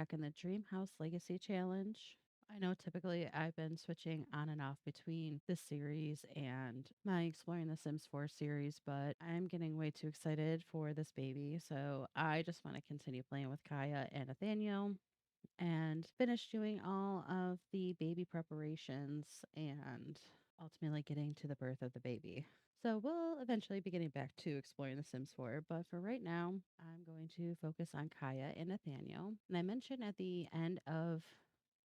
back in the Dream House Legacy Challenge. I know typically I've been switching on and off between this series and my Exploring the Sims 4 series, but I'm getting way too excited for this baby. So I just want to continue playing with Kaya and Nathaniel and finish doing all of the baby preparations and ultimately getting to the birth of the baby. So we'll eventually be getting back to exploring The Sims 4, but for right now, I'm going to focus on Kaya and Nathaniel. And I mentioned at the end of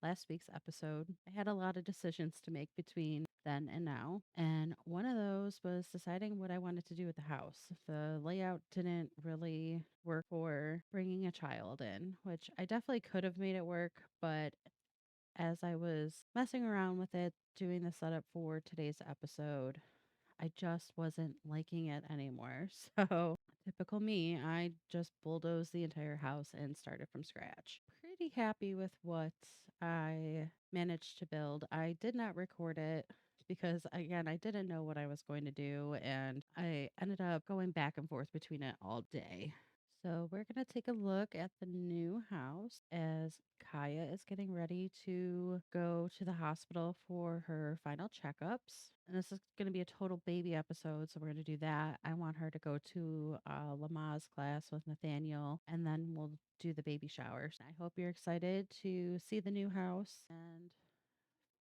last week's episode, I had a lot of decisions to make between then and now. And one of those was deciding what I wanted to do with the house. The layout didn't really work for bringing a child in, which I definitely could have made it work, but as I was messing around with it, doing the setup for today's episode, I just wasn't liking it anymore. So, typical me, I just bulldozed the entire house and started from scratch. Pretty happy with what I managed to build. I did not record it because, again, I didn't know what I was going to do, and I ended up going back and forth between it all day. So, we're going to take a look at the new house as Kaya is getting ready to go to the hospital for her final checkups. And this is going to be a total baby episode. So, we're going to do that. I want her to go to a Lamaze class with Nathaniel, and then we'll do the baby showers. I hope you're excited to see the new house and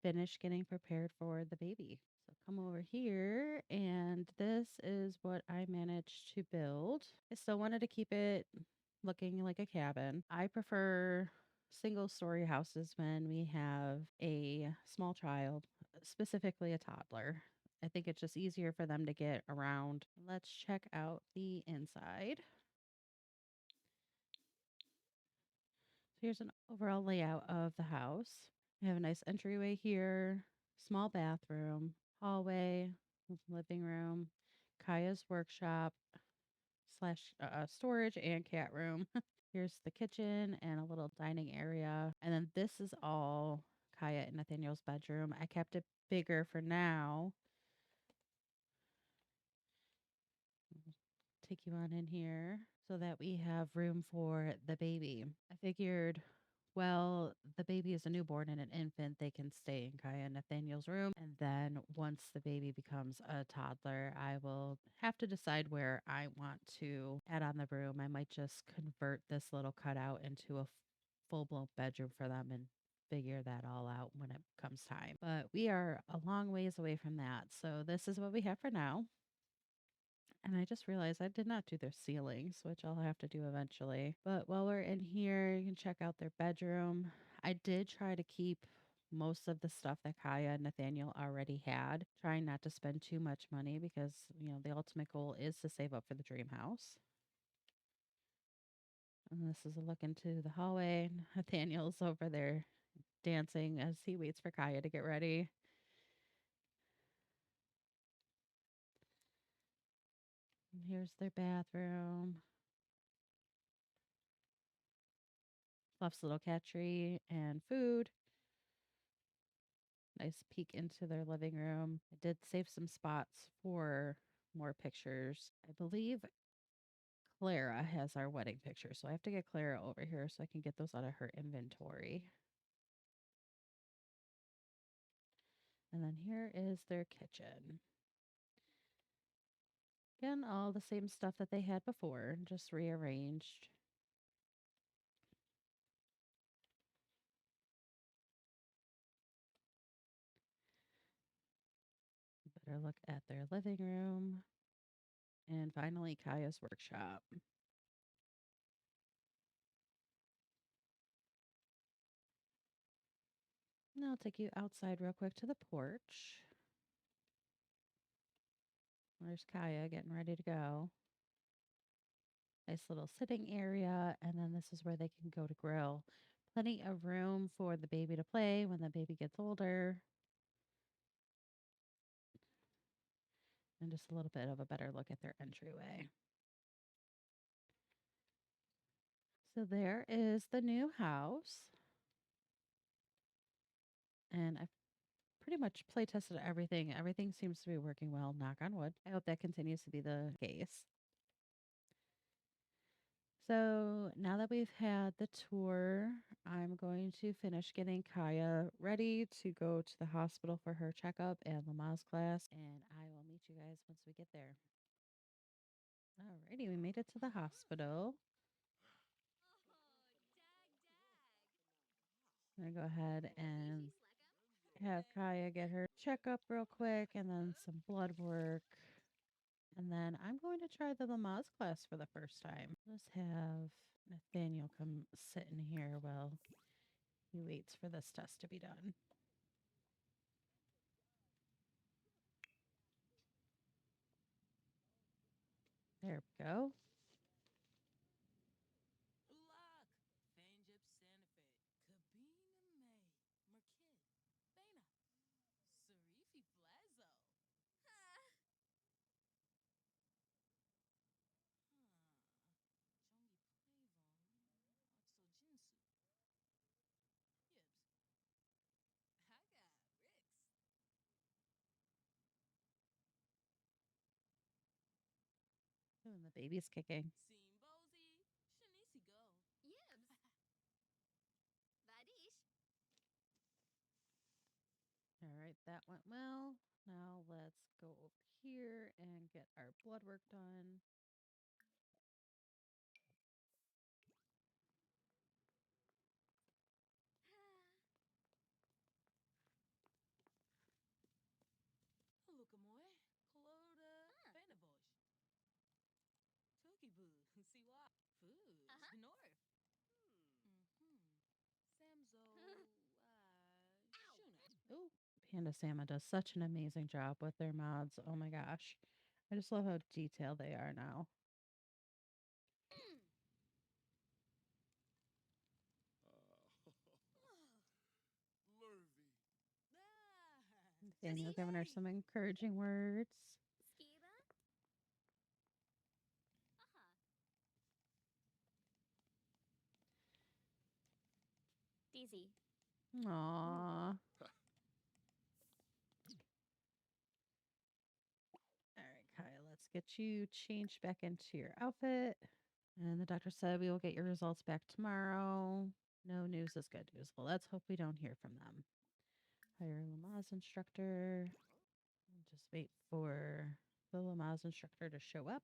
finish getting prepared for the baby. So come over here, and this is what I managed to build. I still wanted to keep it looking like a cabin. I prefer single story houses when we have a small child, specifically a toddler. I think it's just easier for them to get around. Let's check out the inside. So here's an overall layout of the house. We have a nice entryway here, small bathroom, hallway, living room, Kaya's workshop slash storage and cat room. Here's the kitchen and a little dining area. And then this is all Kaya and Nathaniel's bedroom. I kept it bigger for now. Take you on in here so that we have room for the baby. I figured, well, the baby is a newborn and an infant, they can stay in Kaya and Nathaniel's room. And then once the baby becomes a toddler, I will have to decide where I want to add on the room. I might just convert this little cutout into a full blown bedroom for them and figure that all out when it comes time. But we are a long ways away from that. So this is what we have for now. And I just realized I did not do their ceilings, which I'll have to do eventually. But while we're in here, you can check out their bedroom. I did try to keep most of the stuff that Kaya and Nathaniel already had, trying not to spend too much money because, the ultimate goal is to save up for the dream house. And this is a look into the hallway. Nathaniel's over there dancing as he waits for Kaya to get ready. And here's their bathroom. Fluff's little cat tree and food. Nice peek into their living room. I did save some spots for more pictures. I believe Clara has our wedding picture, so I have to get Clara over here so I can get those out of her inventory. And then here is their kitchen. Again, all the same stuff that they had before, just rearranged. Better look at their living room. And finally, Kaya's workshop. And I'll take you outside real quick to the porch. There's Kaya getting ready to go. Nice little sitting area. And then this is where they can go to grill. Plenty of room for the baby to play when the baby gets older. And just a little bit of a better look at their entryway. So there is the new house. And I've pretty much play tested everything. Everything seems to be working well, knock on wood. I hope that continues to be the case. So now that we've had the tour, I'm going to finish getting Kaya ready to go to the hospital for her checkup and Lamaze class, and I will meet you guys once we get there. Alrighty, we made it to the hospital. I'm gonna go ahead and have Kaya get her checkup real quick and then some blood work. And then I'm going to try the Lamaze class for the first time. Let's have Nathaniel come sit in here while he waits for this test to be done. There we go. Ooh, and the baby's kicking. All right, that went well. Now let's go over here and get our blood work done. Oh, Panda Sama does such an amazing job with their mods. Oh my gosh. I just love how detailed they are now. Daniel giving her some encouraging words. Aww. All right, Kaya, let's get you changed back into your outfit. And the doctor said we will get your results back tomorrow. No news is good news. Well, let's hope we don't hear from them. Hire Lamaze instructor. We'll just wait for the Lamaze instructor to show up.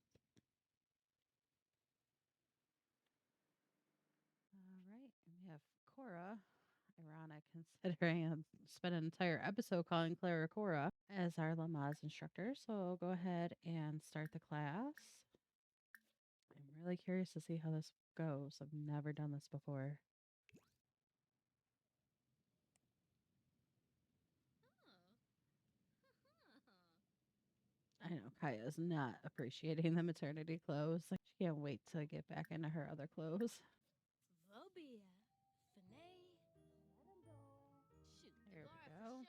All right. And we have Cora. Ironic considering I spent an entire episode calling Clara Cora as our Lamaze instructor. So I'll go ahead and start the class. I'm really curious to see how this goes. I've never done this before. I know Kaya's not appreciating the maternity clothes. Like she can't wait to get back into her other clothes. There we go.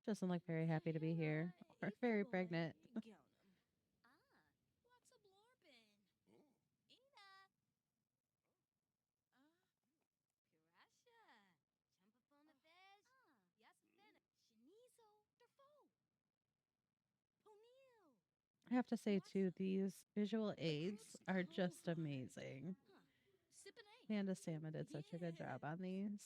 Doesn't look very happy to be here or very pregnant. I have to say too, these visual aids are just amazing. Panda Sama did such a good job on these.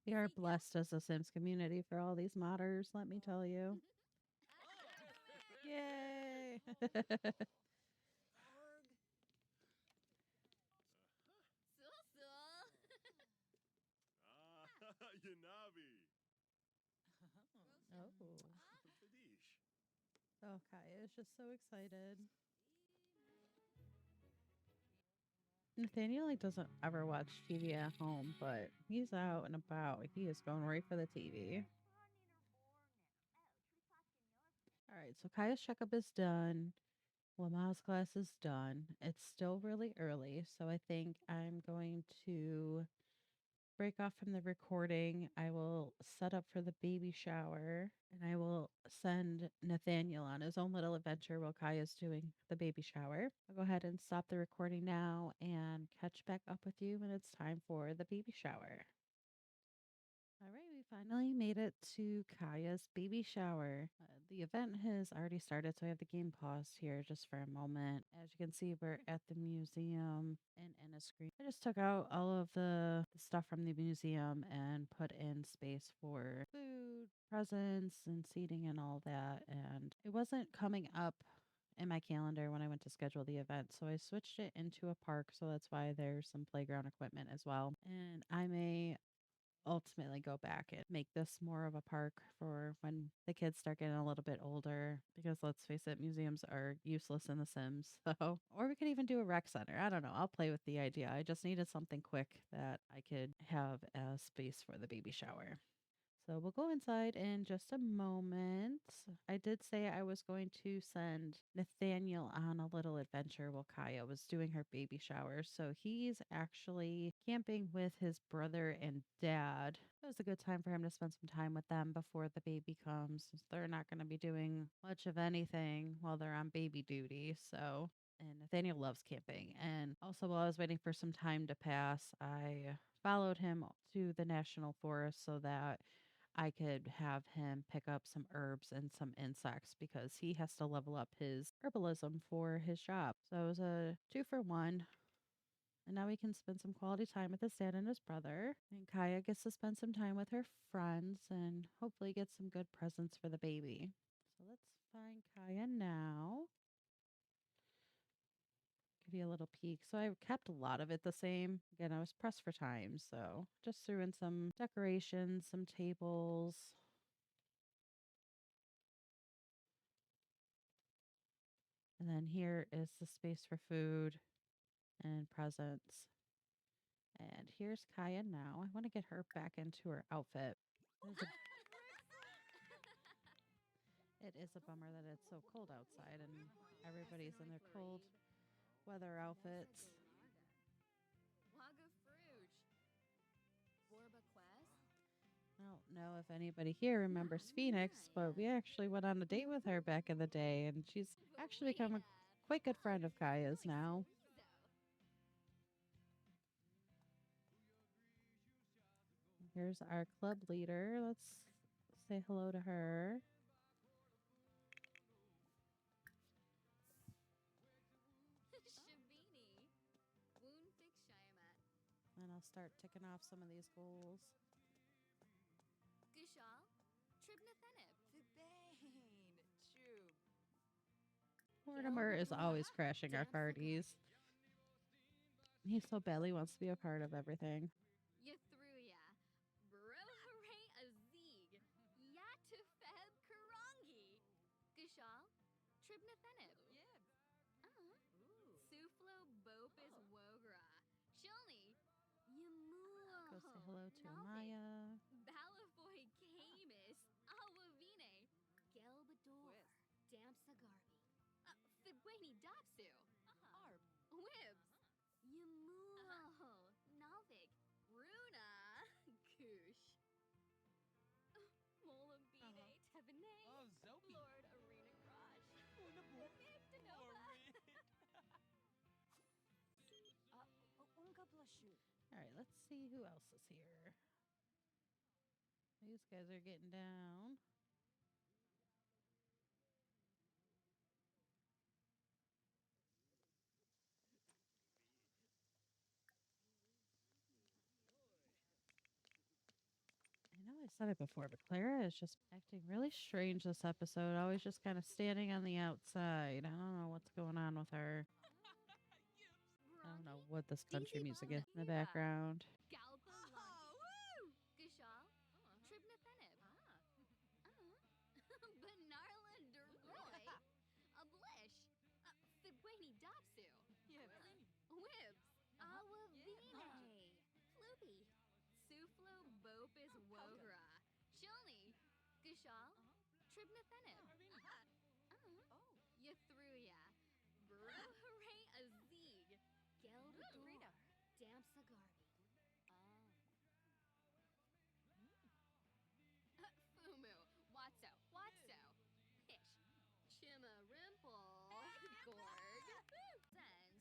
We are blessed as a Sims community for all these modders, let me tell you. Yay! Oh. Oh, Kaya is just so excited. Nathaniel like doesn't ever watch TV at home, but he's out and about. He is going right for the TV. right, so Kaya's checkup is done. Lamaze class is done. It's still really early, so I think I'm going to break off from the recording. I will set up for the baby shower and I will send Nathaniel on his own little adventure while Kaya's doing the baby shower. I'll go ahead and stop the recording now and catch back up with you when it's time for the baby shower. All right, we finally made it to Kaya's baby shower. The event has already started, so I have the game paused here just for a moment. As you can see, we're at the museum and in a screen. I just took out all of the stuff from the museum and put in space for food, presents, and seating and all that. And it wasn't coming up in my calendar when I went to schedule the event. So I switched it into a park. So that's why there's some playground equipment as well. And I may ultimately go back and make this more of a park for when the kids start getting a little bit older because let's face it, museums are useless in the Sims. So, or we could even do a rec center. I don't know. I'll play with the idea. I just needed something quick that I could have as space for the baby shower. So we'll go inside in just a moment. I did say I was going to send Nathaniel on a little adventure while Kaya was doing her baby shower. So he's actually camping with his brother and dad. It was a good time for him to spend some time with them before the baby comes, since they're not going to be doing much of anything while they're on baby duty. So and Nathaniel loves camping. And also, while I was waiting for some time to pass, I followed him to the national forest so that I could have him pick up some herbs and some insects because he has to level up his herbalism for his job. So it was a 2 for 1. And now we can spend some quality time with his dad and his brother. And Kaya gets to spend some time with her friends and hopefully get some good presents for the baby. So let's find Kaya now. Give you a little peek. So I kept a lot of it the same. Again, I was pressed for time. So just threw in some decorations, some tables. And then here is the space for food and presents. And here's Kaya now. I want to get her back into her outfit. It is a bummer that it's so cold outside and everybody's in their cold weather outfits. I don't know if anybody here remembers Phoenix, but we actually went on a date with her back in the day, and she's actually become a quite good friend of Kaya's now. Here's our club leader. Let's say hello to her. And I'll start ticking off some of these goals. Mortimer is always crashing our parties. He so badly wants to be a part of everything. Go say hello to Amaya. All right, let's see who else is here. These guys are getting down. I know I said it before, but Clara is just acting really strange this episode. Always just kind of standing on the outside. I don't know what's going on with her. I don't know what this country music is in the background.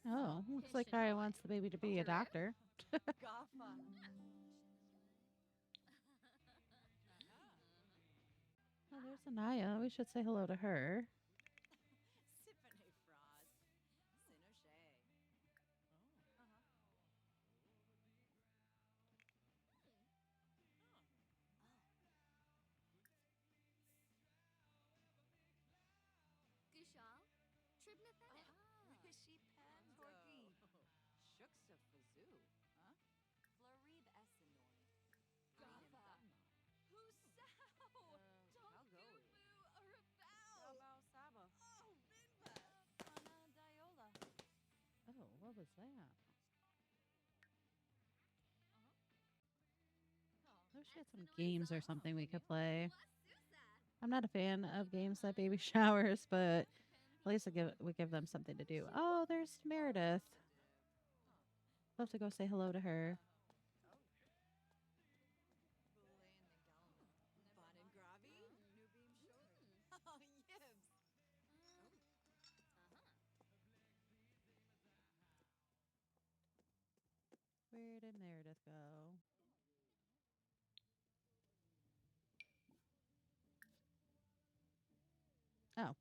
Oh, looks like Kaya wants the baby to be a doctor. Oh, there's Anaya. We should say hello to her. Oh, what was that? I wish we had some games or something we could play. I'm not a fan of games that baby showers, but at least we give them something to do. Oh, there's Meredith. We'll have to go say hello to her. Where did Meredith go? Oh,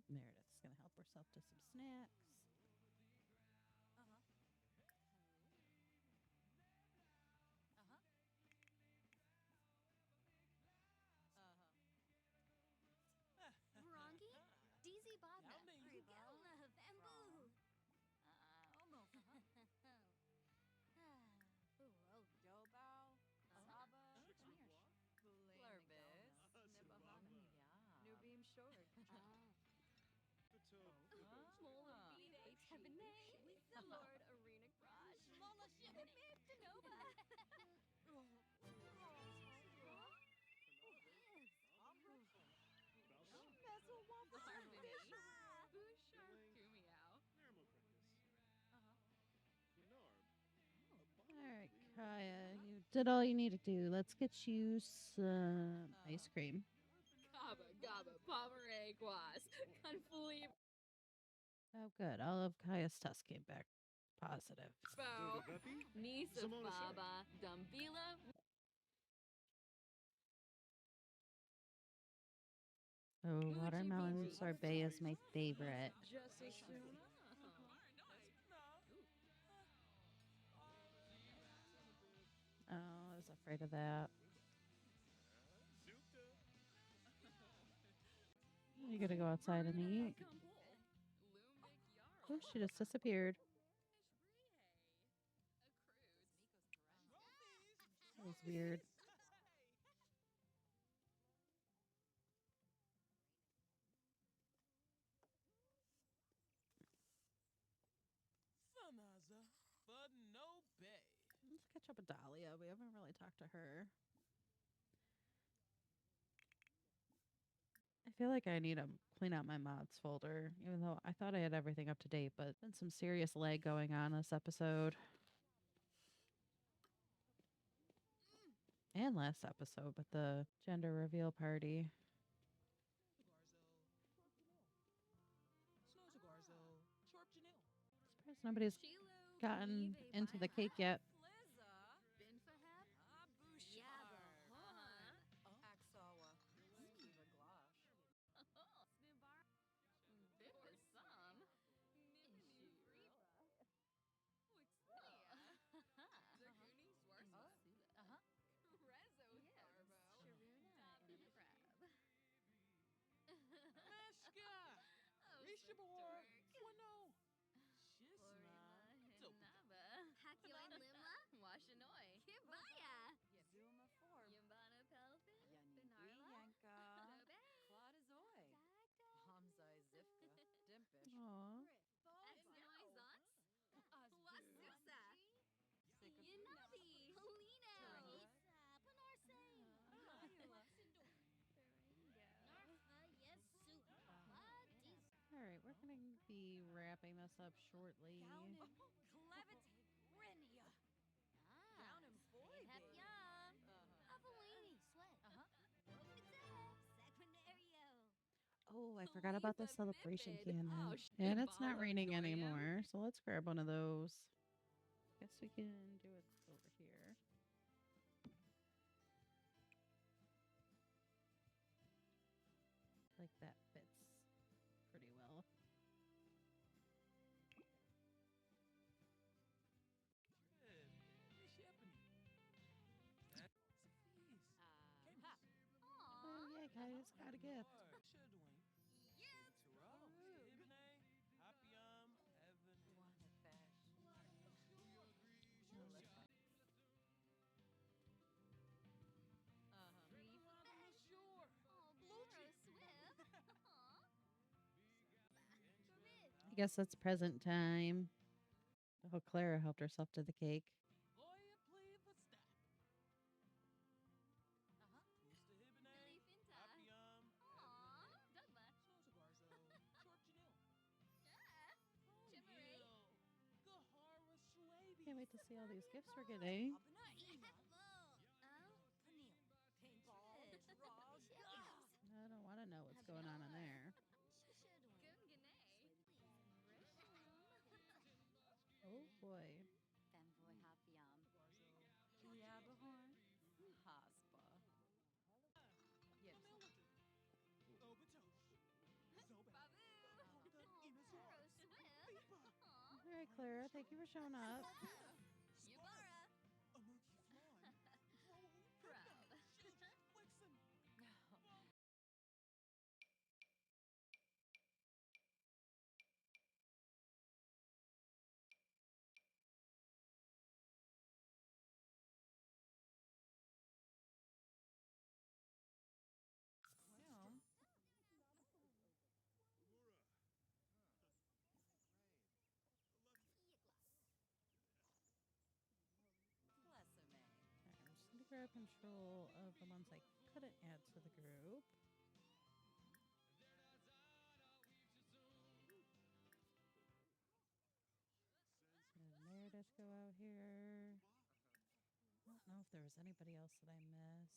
Meredith's going to help herself to some snacks. All right, Kaya, you did all you need to do. Let's get you some ice cream. Oh, good. All of Kaya's tests came back positive. Oh, watermelon sorbet is my favorite. Oh, I was afraid of that. You gotta go outside and eat. Oh, she just disappeared. That was weird. Let's catch up with Dahlia. We haven't really talked to her. I feel like I need to clean out my mods folder, even though I thought I had everything up to date, but been some serious lag going on this episode and last episode with the gender reveal party. Surprised nobody's gotten into the cake yet. Aw. All right, we're gonna be wrapping this up shortly. Oh, I forgot about the celebration cannon. And it's not raining anymore, so let's grab one of those. Guess we can do it over here. Like that fits pretty well. Oh yeah, guys, got a gift. I guess it's present time. Oh, Clara helped herself to the cake. Can't wait to see all these gifts we're getting. I don't want to know what's going on in there. Oh boy. All right, Clara, thank you for showing up. I'm just going to grab control of the ones I couldn't add to the group. And Meredith go out here. I don't know if there was anybody else that I missed.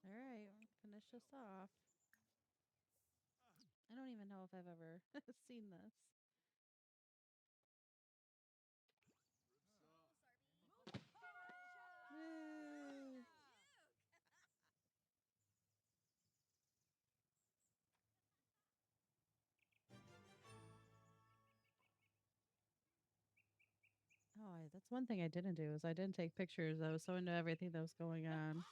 All right, finish this off. I don't even know if I've ever seen this. Woo! Oh, that's one thing I didn't do is I didn't take pictures. I was so into everything that was going on.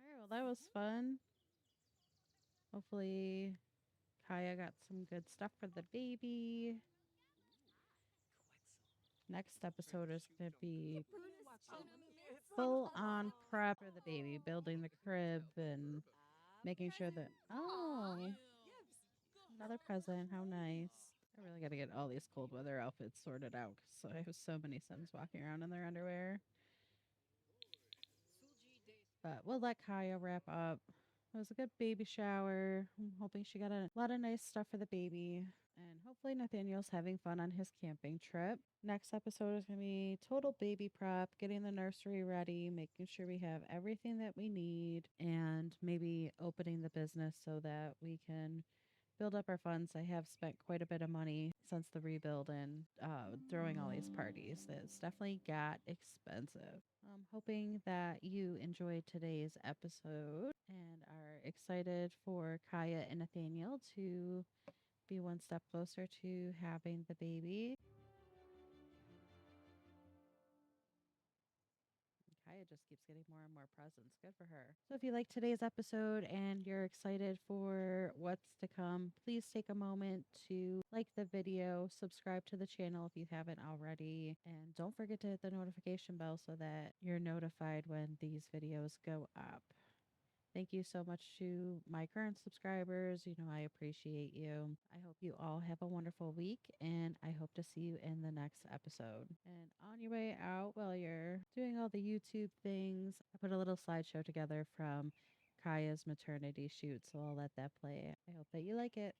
All right, well, that was fun. Hopefully, Kaya got some good stuff for the baby. Next episode is going to be full on prep for the baby, building the crib and making sure that. Oh, another present. How nice. I really got to get all these cold weather outfits sorted out because I have so many Sims walking around in their underwear. But we'll let Kaya wrap up. It was a good baby shower. I'm hoping she got a lot of nice stuff for the baby. And hopefully, Nathaniel's having fun on his camping trip. Next episode is going to be total baby prep, getting the nursery ready, making sure we have everything that we need, and maybe opening the business so that we can build up our funds. I have spent quite a bit of money since the rebuild and throwing all these parties. It's definitely got expensive. I'm hoping that you enjoyed today's episode and are excited for Kaya and Nathaniel to be one step closer to having the baby. Kaya just keeps getting more and more presents. Good for her. So, if you like today's episode and you're excited for what's to come, please take a moment to like the video, subscribe to the channel if you haven't already, and don't forget to hit the notification bell so that you're notified when these videos go up. Thank you so much to my current subscribers. You know, I appreciate you. I hope you all have a wonderful week, and I hope to see you in the next episode. And on your way out, while you're doing all the YouTube things, I put a little slideshow together from Kaya's maternity shoot, so I'll let that play. I hope that you like it.